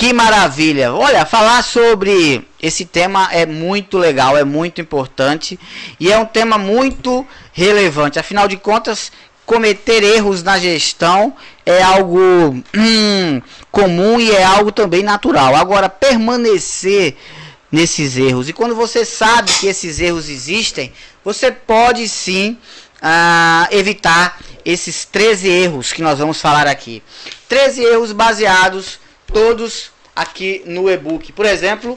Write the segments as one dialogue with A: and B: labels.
A: Que maravilha! Olha, falar sobre esse tema é muito legal, é muito importante e é um tema muito relevante. Afinal de contas, cometer erros na gestão é algo comum e é algo também natural. Agora, permanecer nesses erros, e quando você sabe que esses erros existem, você pode sim evitar esses 13 erros que nós vamos falar aqui. 13 erros baseados todos aqui no e-book. Por exemplo,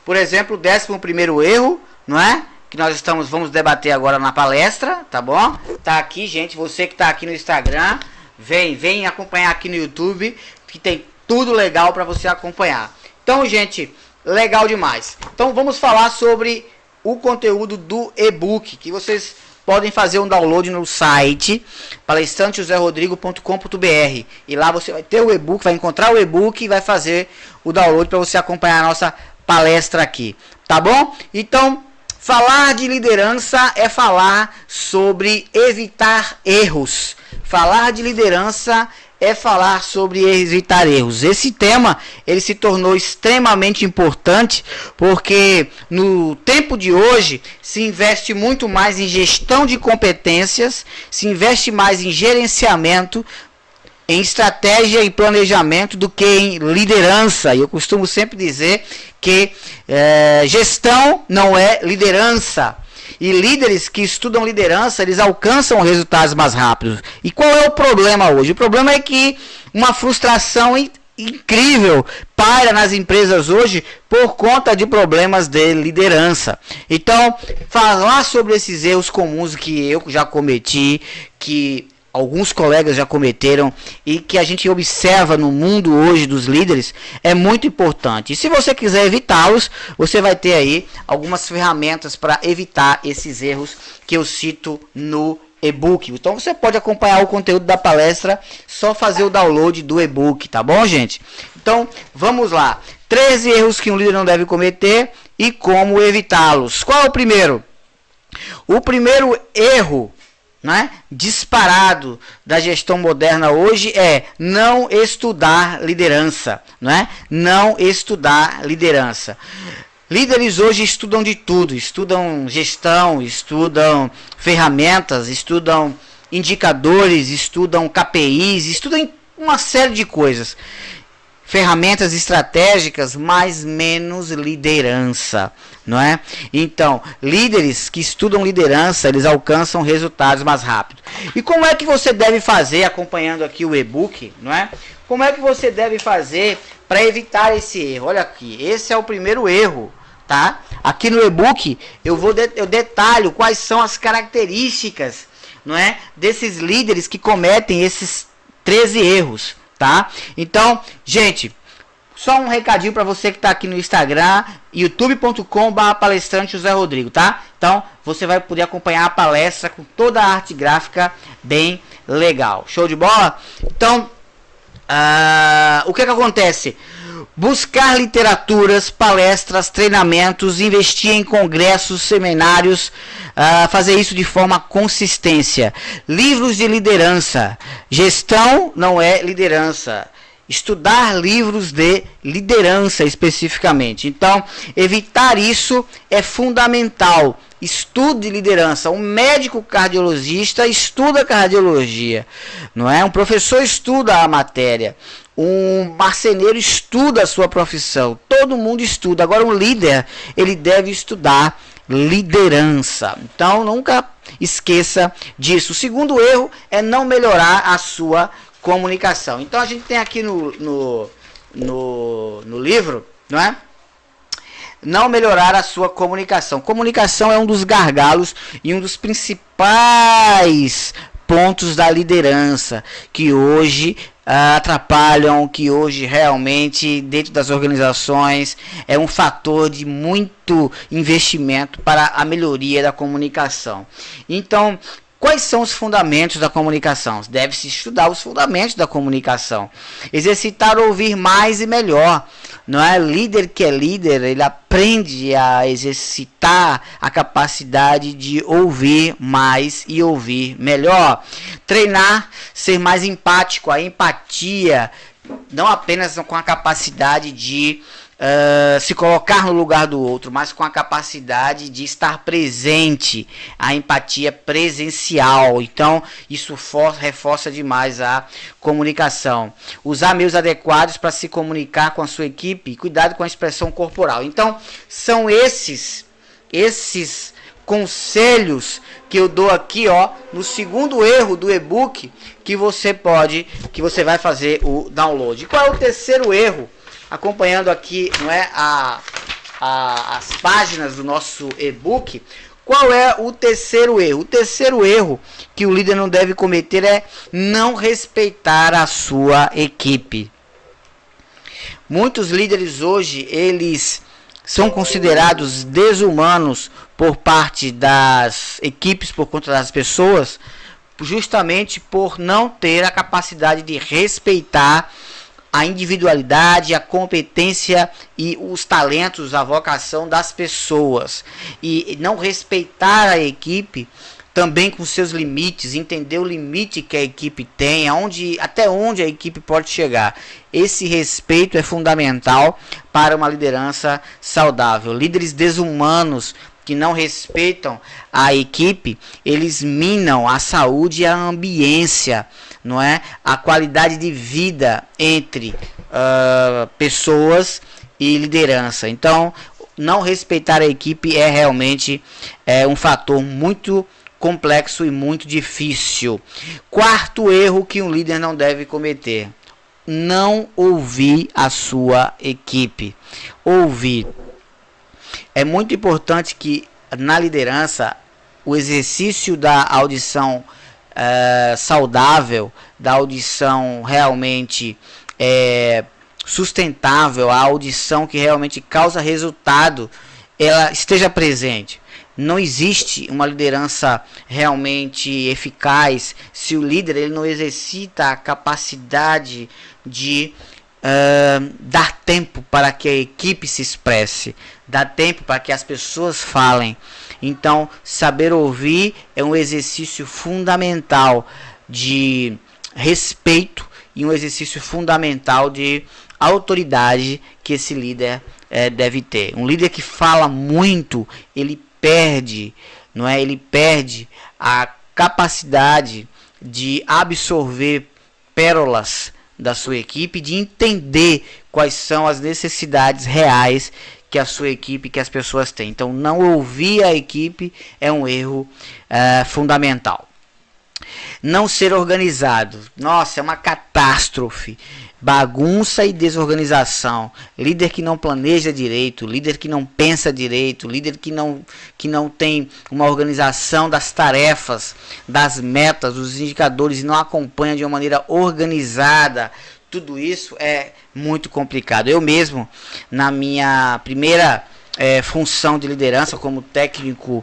A: o 11º erro, não é? Que nós vamos debater agora na palestra, tá bom? Tá aqui, gente, você que tá aqui no Instagram, vem acompanhar aqui no YouTube, que tem tudo legal para você acompanhar. Então, gente, legal demais. Então, vamos falar sobre o conteúdo do e-book, que vocês podem fazer um download no site palestrantejoserodrigo.com.br e lá você vai ter o e-book, vai encontrar o e-book e vai fazer o download para você acompanhar a nossa palestra aqui, tá bom? Então, falar de liderança é falar sobre evitar erros. Falar de liderança é falar sobre evitar erros. Esse tema ele se tornou extremamente importante porque no tempo de hoje se investe muito mais em gestão de competências, se investe mais em gerenciamento, em estratégia e planejamento do que em liderança. E eu costumo sempre dizer que gestão não é liderança. E líderes que estudam liderança, eles alcançam resultados mais rápidos. E qual é o problema hoje? O problema é que uma frustração incrível paira nas empresas hoje por conta de problemas de liderança. Então, falar sobre esses erros comuns que eu já cometi, que alguns colegas já cometeram e que a gente observa no mundo hoje dos líderes é muito importante. E se você quiser evitá-los, você vai ter aí algumas ferramentas para evitar esses erros que eu cito no e-book. Então você pode acompanhar o conteúdo da palestra, só fazer o download do e-book, tá bom, gente? Então vamos lá. 13 erros que um líder não deve cometer e como evitá-los. Qual é o primeiro? O primeiro erro, né, disparado da gestão moderna hoje é não estudar liderança, né? Não estudar liderança. Líderes hoje estudam de tudo, estudam gestão, estudam ferramentas, estudam indicadores, estudam KPIs, estudam uma série de coisas. Ferramentas estratégicas, mas menos liderança, não é? Então, líderes que estudam liderança, eles alcançam resultados mais rápido. E como é que você deve fazer, acompanhando aqui o e-book, não é? Como é que você deve fazer para evitar esse erro? Olha aqui, esse é o primeiro erro, tá? Aqui no e-book eu detalho quais são as características, não é? Desses líderes que cometem esses 13 erros. Tá? Então, gente, só um recadinho para você que está aqui no Instagram, youtube.com/palestrante José Rodrigo, tá? Então, você vai poder acompanhar a palestra com toda a arte gráfica bem legal. Show de bola? Então, o que acontece? Buscar literaturas, palestras, treinamentos, investir em congressos, seminários, fazer isso de forma consistência. Livros de liderança. Gestão não é liderança. Estudar livros de liderança especificamente. Então, evitar isso é fundamental. Estude liderança. Um médico cardiologista estuda cardiologia, não é? Um professor estuda a matéria. Um marceneiro estuda a sua profissão. Todo mundo estuda. Agora, um líder, ele deve estudar liderança. Então, nunca esqueça disso. O segundo erro é não melhorar a sua comunicação. Então, a gente tem aqui no livro, não é? Não melhorar a sua comunicação. Comunicação é um dos gargalos e um dos principais pontos da liderança que hoje atrapalham, que hoje realmente dentro das organizações é um fator de muito investimento para a melhoria da comunicação. Então, quais são os fundamentos da comunicação? Deve-se estudar os fundamentos da comunicação. Exercitar ouvir mais e melhor. Não é? Líder que é líder, ele aprende a exercitar a capacidade de ouvir mais e ouvir melhor. Treinar, ser mais empático, a empatia não apenas com a capacidade de se colocar no lugar do outro, mas com a capacidade de estar presente, a empatia presencial. Então, isso reforça demais a comunicação. Usar meios adequados para se comunicar com a sua equipe, cuidado com a expressão corporal. Então, são esses conselhos que eu dou aqui, ó, no segundo erro do e-book que você vai fazer o download. E qual é o terceiro erro? Acompanhando aqui, não é, as páginas do nosso e-book, qual é o terceiro erro? O terceiro erro que o líder não deve cometer é não respeitar a sua equipe. Muitos líderes hoje, eles são considerados desumanos por parte das equipes, por conta das pessoas, justamente por não ter a capacidade de respeitar a individualidade, a competência e os talentos, a vocação das pessoas. E não respeitar a equipe também com seus limites, entender o limite que a equipe tem, até onde a equipe pode chegar. Esse respeito é fundamental para uma liderança saudável. Líderes desumanos que não respeitam a equipe, eles minam a saúde e a ambiência, não é? A qualidade de vida entre pessoas e liderança. Então, não respeitar a equipe é realmente um fator muito complexo e muito difícil. Quarto erro que um líder não deve cometer: não ouvir a sua equipe. Ouvir. É muito importante que na liderança o exercício da audição saudável, da audição realmente sustentável, a audição que realmente causa resultado, ela esteja presente. Não existe uma liderança realmente eficaz se o líder ele não exercita a capacidade de dar tempo para que a equipe se expresse, dar tempo para que as pessoas falem. Então, saber ouvir é um exercício fundamental de respeito e um exercício fundamental de autoridade que esse líder deve ter. Um líder que fala muito, ele perde, não é? Ele perde a capacidade de absorver pérolas da sua equipe, de entender quais são as necessidades reais que a sua equipe, que as pessoas têm. Então, não ouvir a equipe é um erro fundamental. Não ser organizado. Nossa, é uma catástrofe. Bagunça e desorganização. Líder que não planeja direito, líder que não pensa direito, líder que não tem uma organização das tarefas, das metas, dos indicadores e não acompanha de uma maneira organizada. Tudo isso é muito complicado. Eu mesmo, na minha primeira função de liderança como técnico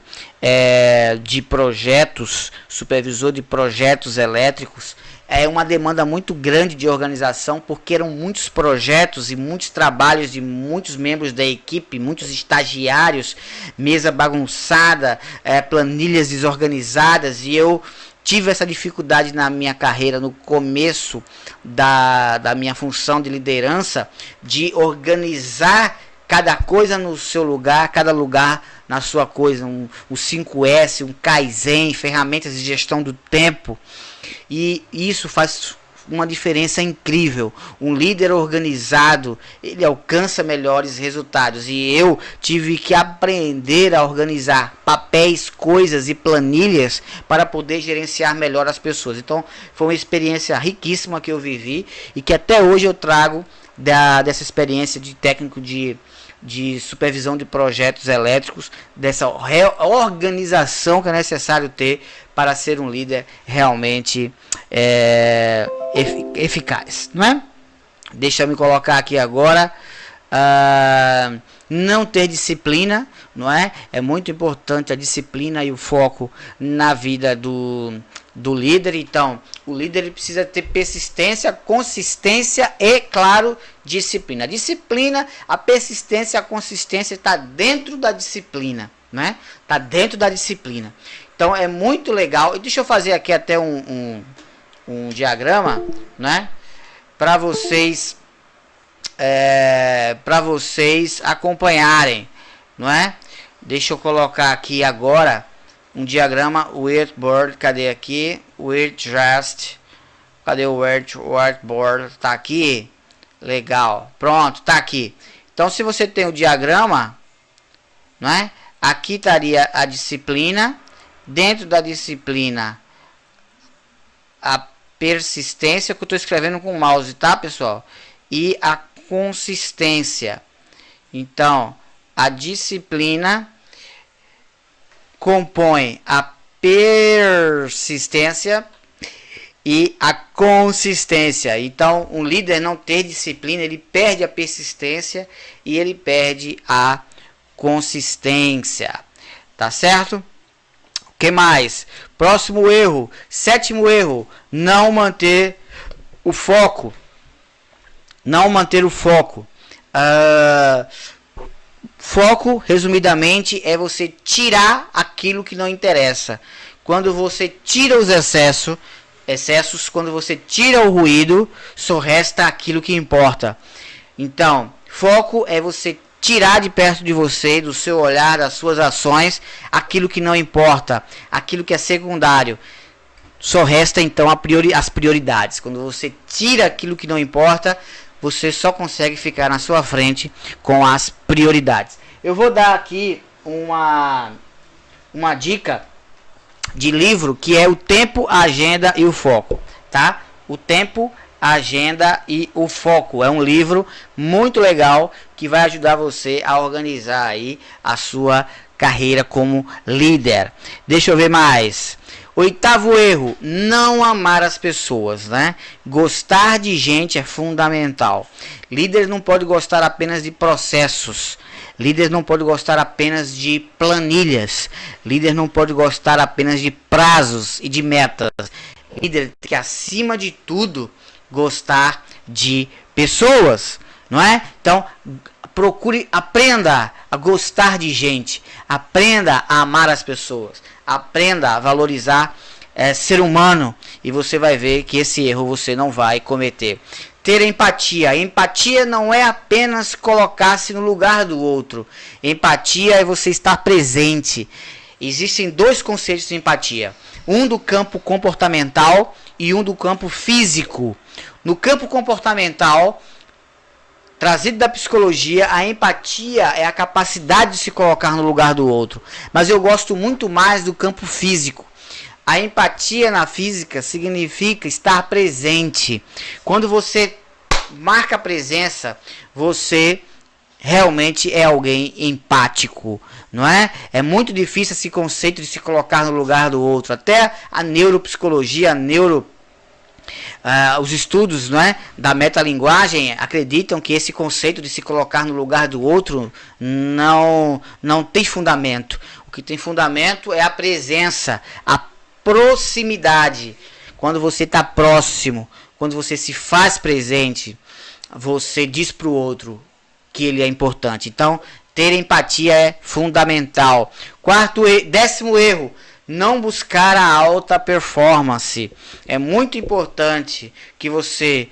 A: de projetos, supervisor de projetos elétricos, é uma demanda muito grande de organização, porque eram muitos projetos e muitos trabalhos de muitos membros da equipe, muitos estagiários, mesa bagunçada, planilhas desorganizadas, e eu tive essa dificuldade na minha carreira, no começo da minha função de liderança, de organizar cada coisa no seu lugar, cada lugar na sua coisa, o 5S, um Kaizen, ferramentas de gestão do tempo. E isso faz uma diferença incrível. Um líder organizado, ele alcança melhores resultados. E eu tive que aprender a organizar papéis, coisas e planilhas para poder gerenciar melhor as pessoas. Então, foi uma experiência riquíssima que eu vivi e que até hoje eu trago dessa experiência de técnico de supervisão de projetos elétricos, dessa organização que é necessário ter para ser um líder realmente eficaz, não é? Deixa eu me colocar aqui agora. Não ter disciplina, não é? É muito importante a disciplina e o foco na vida do líder. Então, o líder ele precisa ter persistência, consistência e, claro, disciplina. A disciplina, a persistência, a consistência está dentro da disciplina, né? Está dentro da disciplina. Então, é muito legal. E deixa eu fazer aqui até um diagrama, né? para vocês acompanharem, não é? Deixa eu colocar aqui agora um diagrama whiteboard. Cadê aqui? Whitjust. Cadê o whiteboard? Tá aqui. Legal. Pronto, tá aqui. Então, se você tem o diagrama, não é? Aqui estaria a disciplina. Dentro da disciplina, a persistência, que eu estou escrevendo com o mouse, tá, pessoal? E a consistência. Então, a disciplina compõe a persistência e a consistência. Então, um líder não ter disciplina, ele perde a persistência e ele perde a consistência. Tá certo? O que mais? Próximo erro, sétimo erro, não manter o foco. Não manter o foco. Foco, resumidamente, é você tirar aquilo que não interessa. Quando você tira os excessos, quando você tira o ruído, só resta aquilo que importa. Então, foco é você tirar de perto de você, do seu olhar, das suas ações, aquilo que não importa, aquilo que é secundário. Só resta então as prioridades. Quando você tira aquilo que não importa, você só consegue ficar na sua frente com as prioridades. Eu vou dar aqui uma dica de livro que é O Tempo, a Agenda e o Foco, tá? O Tempo, a Agenda e o Foco. É um livro muito legal que vai ajudar você a organizar aí a sua carreira como líder. Deixa eu ver mais. Oitavo erro, não amar as pessoas, né? Gostar de gente é fundamental. Líder não pode gostar apenas de processos. Líder não pode gostar apenas de planilhas. Líder não pode gostar apenas de prazos e de metas. Líder tem que, acima de tudo, gostar de pessoas, não é? Então, aprenda a gostar de gente. Aprenda a amar as pessoas. Aprenda a valorizar ser humano. E você vai ver que esse erro você não vai cometer. Ter empatia. Empatia não é apenas colocar-se no lugar do outro. Empatia é você estar presente. Existem dois conceitos de empatia. Um do campo comportamental e um do campo físico. No campo comportamental, trazido da psicologia, a empatia é a capacidade de se colocar no lugar do outro. Mas eu gosto muito mais do campo físico. A empatia na física significa estar presente. Quando você marca presença, você realmente é alguém empático, não é? É muito difícil esse conceito de se colocar no lugar do outro. Até a neuropsicologia, os estudos, não é, da metalinguagem acreditam que esse conceito de se colocar no lugar do outro não tem fundamento. O que tem fundamento é a presença, a proximidade. Quando você está próximo, quando você se faz presente, você diz para o outro que ele é importante. Então, ter empatia é fundamental. Décimo erro, não buscar a alta performance. É muito importante que você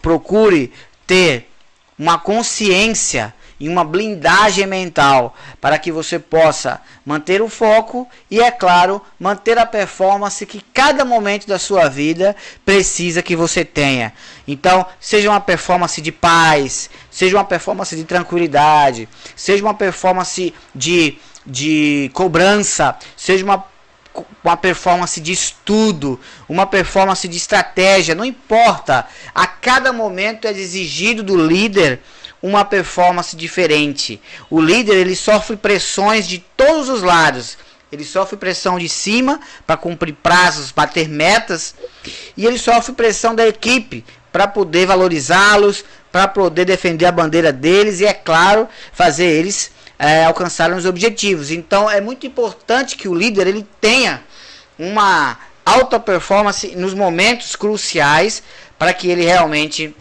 A: procure ter uma consciência e uma blindagem mental para que você possa manter o foco e, é claro, manter a performance que cada momento da sua vida precisa que você tenha. Então, seja uma performance de paz, seja uma performance de tranquilidade, seja uma performance de cobrança, seja uma performance de estudo, uma performance de estratégia, não importa. A cada momento é exigido do líder uma performance diferente. O líder, ele sofre pressões de todos os lados. Ele sofre pressão de cima para cumprir prazos, bater metas, e ele sofre pressão da equipe para poder valorizá-los, para poder defender a bandeira deles e, é claro, fazer eles alcançarem os objetivos. Então é muito importante que o líder ele tenha uma alta performance nos momentos cruciais para que ele realmente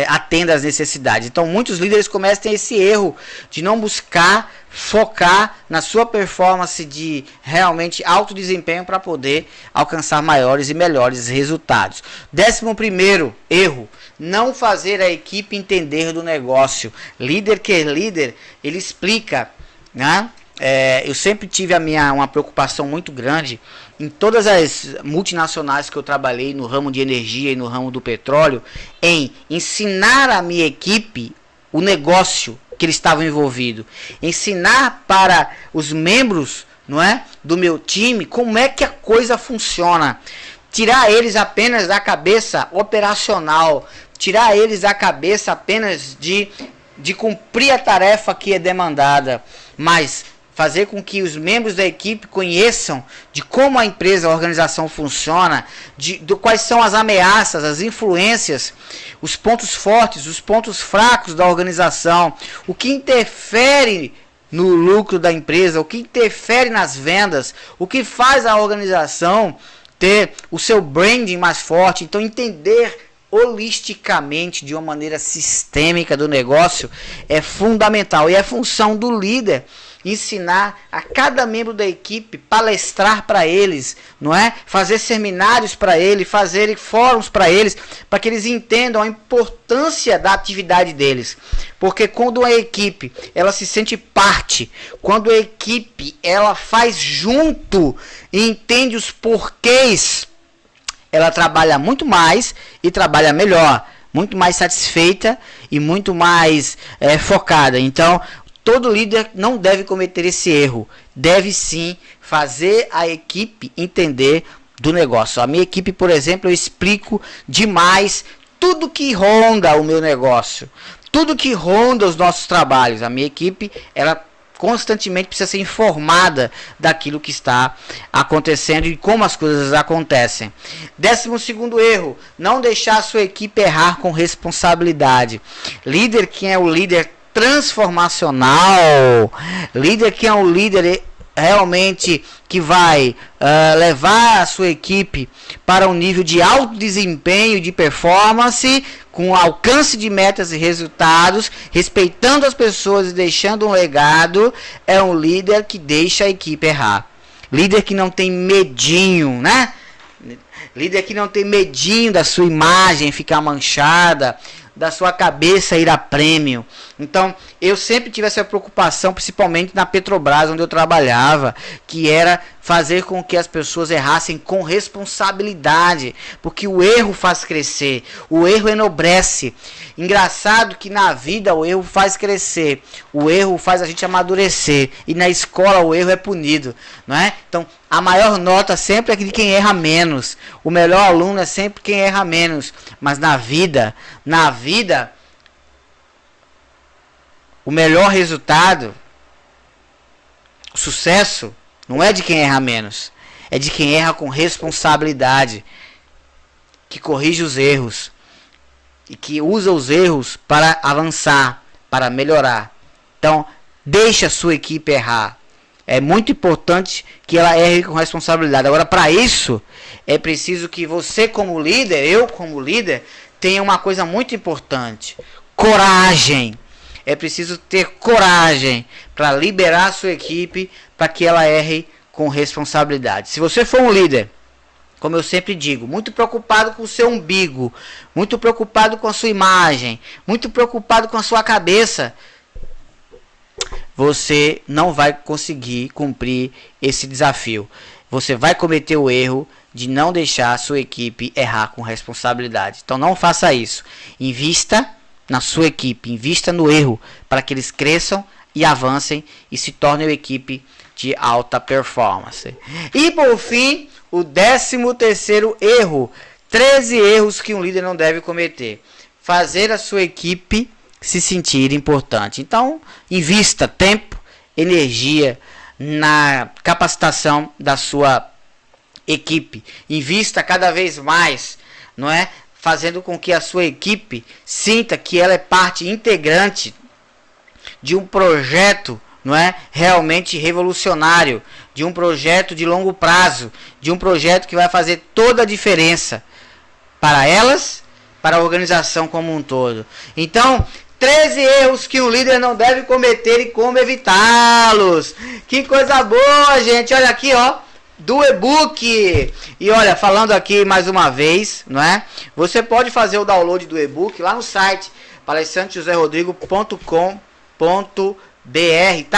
A: atenda às necessidades. Então muitos líderes cometem esse erro de não buscar focar na sua performance de realmente alto desempenho para poder alcançar maiores e melhores resultados. 11º erro: não fazer a equipe entender do negócio. Líder que é líder, ele explica, né? Eu sempre tive uma preocupação muito grande em todas as multinacionais que eu trabalhei no ramo de energia e no ramo do petróleo, em ensinar a minha equipe o negócio que eles estavam envolvidos, ensinar para os membros, não é, do meu time como é que a coisa funciona, tirar eles apenas da cabeça operacional, tirar eles da cabeça apenas de cumprir a tarefa que é demandada, mas fazer com que os membros da equipe conheçam de como a empresa, a organização funciona, de quais são as ameaças, as influências, os pontos fortes, os pontos fracos da organização, o que interfere no lucro da empresa, o que interfere nas vendas, o que faz a organização ter o seu branding mais forte. Então, entender holisticamente, de uma maneira sistêmica do negócio é fundamental, e é função do líder ensinar a cada membro da equipe, palestrar para eles, não é? Fazer seminários para eles, fazer fóruns para eles, para que eles entendam a importância da atividade deles. Porque quando a equipe ela se sente parte, quando a equipe ela faz junto e entende os porquês, ela trabalha muito mais e trabalha melhor, muito mais satisfeita e muito mais focada. Então, todo líder não deve cometer esse erro. Deve sim fazer a equipe entender do negócio. A minha equipe, por exemplo, eu explico demais tudo que ronda o meu negócio, tudo que ronda os nossos trabalhos. A minha equipe, ela constantemente precisa ser informada daquilo que está acontecendo e como as coisas acontecem. 12º erro: não deixar a sua equipe errar com responsabilidade. Líder, quem é o líder transformacional, líder que é um líder realmente que vai levar a sua equipe para um nível de alto desempenho, de performance, com alcance de metas e resultados, respeitando as pessoas e deixando um legado, é um líder que deixa a equipe errar. Líder que não tem medinho, né? Líder que não tem medinho da sua imagem ficar manchada, da sua cabeça ir a prêmio. Então, eu sempre tive essa preocupação, principalmente na Petrobras, onde eu trabalhava, que era fazer com que as pessoas errassem com responsabilidade, porque o erro faz crescer, o erro enobrece. Engraçado que na vida o erro faz crescer, o erro faz a gente amadurecer, e na escola o erro é punido, não é? Então, a maior nota sempre é de quem erra menos, o melhor aluno é sempre quem erra menos, mas na vida, o melhor resultado, o sucesso, não é de quem erra menos, é de quem erra com responsabilidade, que corrige os erros e que usa os erros para avançar, para melhorar. Então, deixe a sua equipe errar. É muito importante que ela erre com responsabilidade. Agora, para isso, é preciso que você como líder, eu como líder, tenha uma coisa muito importante: coragem. É preciso ter coragem para liberar a sua equipe para que ela erre com responsabilidade. Se você for um líder, como eu sempre digo, muito preocupado com o seu umbigo, muito preocupado com a sua imagem, muito preocupado com a sua cabeça, você não vai conseguir cumprir esse desafio. Você vai cometer o erro de não deixar a sua equipe errar com responsabilidade. Então não faça isso. Invista na sua equipe, invista no erro para que eles cresçam e avancem e se tornem uma equipe de alta performance. E por fim, o 13º erro, 13 erros que um líder não deve cometer: fazer a sua equipe se sentir importante. Então, invista tempo, energia na capacitação da sua equipe. Invista cada vez mais, não é? Fazendo com que a sua equipe sinta que ela é parte integrante de um projeto, não é, realmente revolucionário, de um projeto de longo prazo, de um projeto que vai fazer toda a diferença para elas para a organização como um todo. Então, 13 erros que um líder não deve cometer e como evitá-los. Que coisa boa, gente. Olha aqui, ó, do e-book. E olha, falando aqui mais uma vez, não é? Você pode fazer o download do e-book lá no site palestrantejosé rodrigo.com.br.